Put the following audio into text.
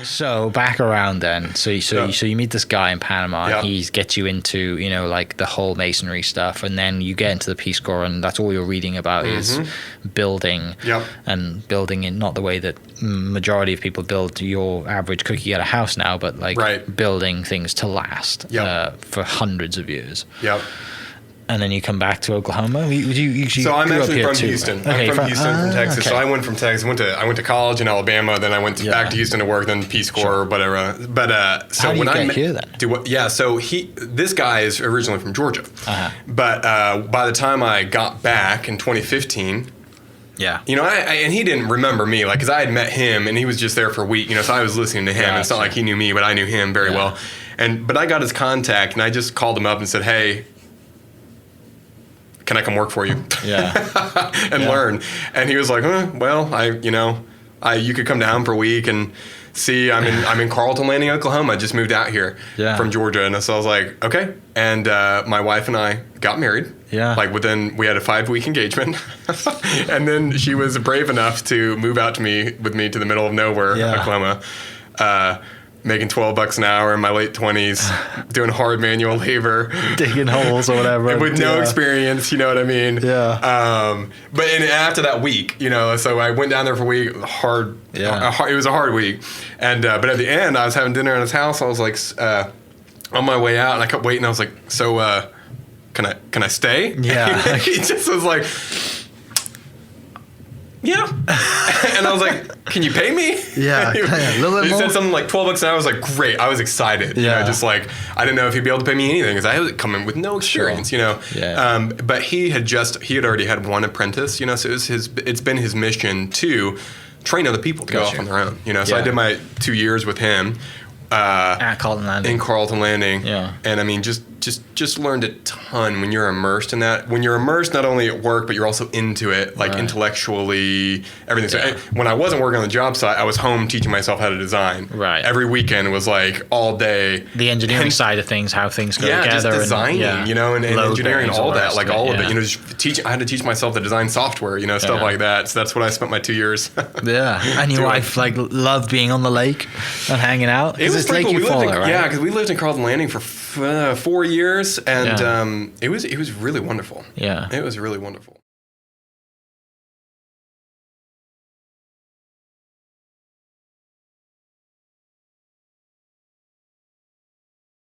So back around then. So you meet this guy in Panama. Yeah. He gets you into, like the whole masonry stuff, and then you get into the Peace Corps, and that's all you're reading about is building. Yep. And building in not the way that majority of people build your average cookie at a house now, but like building things to last for hundreds of years. Yep. And then you come back to Oklahoma. So I'm actually from Houston. Okay, I'm from Houston, from Texas. Okay. So I went from Texas. I went to college in Alabama. Then I went back to Houston to work. Then Peace Corps or whatever. But so how do you when get here then? So this guy is originally from Georgia. But by the time I got back in 2015. Yeah. And he didn't remember me, like, because I had met him and he was just there for a week, so I was listening to him. And it's not like he knew me, but I knew him very well. But I got his contact and I just called him up and said, hey, can I come work for you? Yeah. and learn. And he was like, you could come down for a week and see. I'm in Carlton Landing, Oklahoma. I just moved out here from Georgia. And so I was like, okay. And my wife and I got married. Yeah. Like we had a 5-week engagement. And then she was brave enough to move out with me to the middle of nowhere, Oklahoma. Making $12 an hour in my late 20s, doing hard manual labor, digging holes or whatever, with no experience. You know what I mean? Yeah. But after that week, so I went down there for a week. It was a hard week, and but at the end, I was having dinner at his house. I was like, on my way out, and I kept waiting. I was like, so can I stay? Yeah. He just was like, yeah. And I was like, can you pay me? Yeah. He said something like $12 an hour. I was like, great. I was excited. Just like, I didn't know if he'd be able to pay me anything because I was coming with no experience, Yeah. But he had already had one apprentice, so it's been his mission to train other people to go off on their own, So I did my 2 years with him. At Carlton Landing. In Carlton Landing. Yeah. And I mean, just learned a ton when you're immersed in that. When you're immersed not only at work, but you're also into it, like intellectually, everything. Yeah. So when I wasn't working on the job site, I was home teaching myself how to design. Right. Every weekend was like all day. The engineering side of things, how things go together. Just designing, and engineering, all that, like all of it. Yeah. Just I had to teach myself to design software, stuff like that. So that's what I spent my 2 years. Yeah. And your wife loved being on the lake and hanging out. It's Lake Eufaula, right? Yeah, because we lived in Carlton Landing for 4 years, and it was really wonderful. Yeah. It was really wonderful.